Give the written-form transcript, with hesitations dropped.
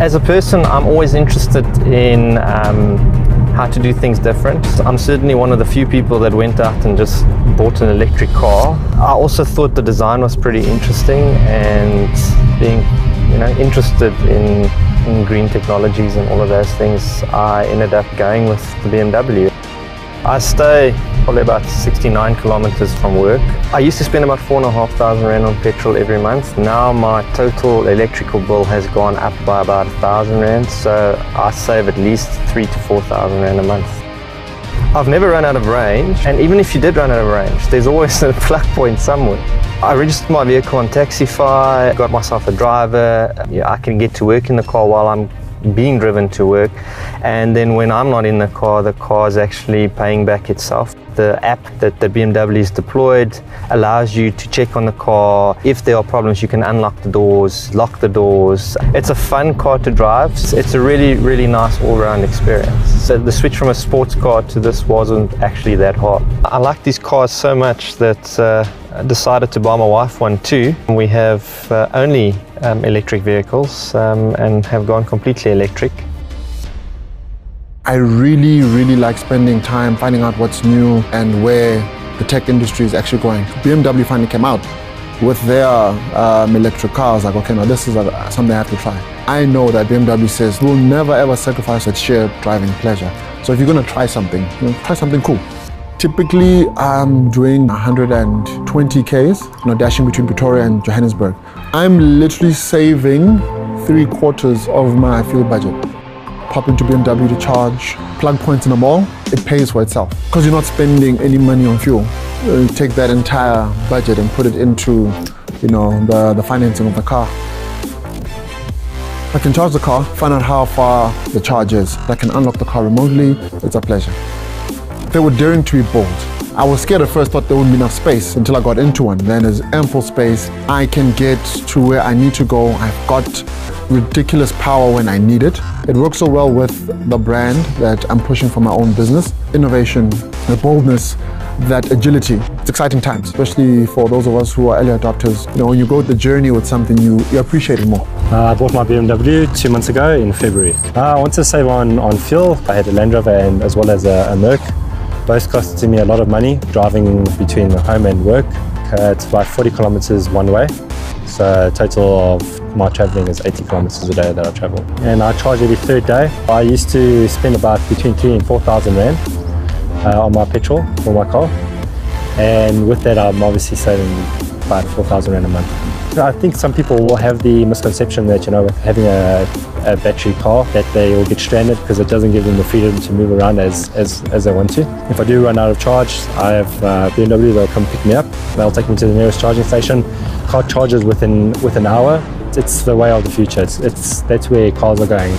As a person, I'm always interested in how to do things different. I'm certainly one of the few people that went out and just bought an electric car. I also thought the design was pretty interesting, and being interested in green technologies and all of those things, I ended up going with the BMW. I stay probably about 69 kilometers from work. I used to spend about 4,500 Rand on petrol every month. Now my total electrical bill has gone up by about 1,000 Rand, so I save at least 3,000 to 4,000 Rand a month. I've never run out of range, and even if you did run out of range, there's always a plug point somewhere. I registered my vehicle on Taxify, got myself a driver. I can get to work in the car while I'm being driven to work, and then when I'm not in the car is actually paying back itself. The app that the BMW is deployed allows you to check on the car. If there are problems, you can unlock the doors, lock the doors. It's a fun car to drive. It's a really nice all-round experience. So the switch from a sports car to this wasn't actually that hard. I like these cars so much that I decided to buy my wife one too. We have only electric vehicles and have gone completely electric. I really like spending time finding out what's new and where the tech industry is actually going. BMW finally came out with their electric cars. Like, okay, now this is something I have to try. I know that BMW says we'll never ever sacrifice its shared driving pleasure. So if you're going to try something, try something cool. Typically, I'm doing 120 Ks, dashing between Pretoria and Johannesburg. I'm literally saving 3/4 of my fuel budget. Pop into BMW to charge, plug points in a mall, it pays for itself. Because you're not spending any money on fuel. You take that entire budget and put it into, the financing of the car. I can charge the car, find out how far the charge is. I can unlock the car remotely. It's a pleasure. They were daring to be bold. I was scared at first, thought there wouldn't be enough space until I got into one. Then there's ample space. I can get to where I need to go. I've got ridiculous power when I need it. It works so well with the brand that I'm pushing for my own business. Innovation, the boldness, that agility. It's exciting times, especially for those of us who are early adopters. When you go the journey with something, you appreciate it more. I bought my BMW 2 months ago in February. I want to save on fuel. I had a Land Rover and as well as a Merc. Both costing me a lot of money driving between home and work. It's about 40 kilometers one way. So a total of my traveling is 80 kilometers a day that I travel. And I charge every third day. I used to spend about between 3,000 and 4,000 Rand on my petrol for my car. And with that, I'm obviously saving about 4,000 Rand a month. I think some people will have the misconception that, having a battery car, that they will get stranded because it doesn't give them the freedom to move around as they want to. If I do run out of charge, I have BMW, they'll come pick me up. They'll take me to the nearest charging station. Car charges within an hour. It's the way of the future. That's where cars are going.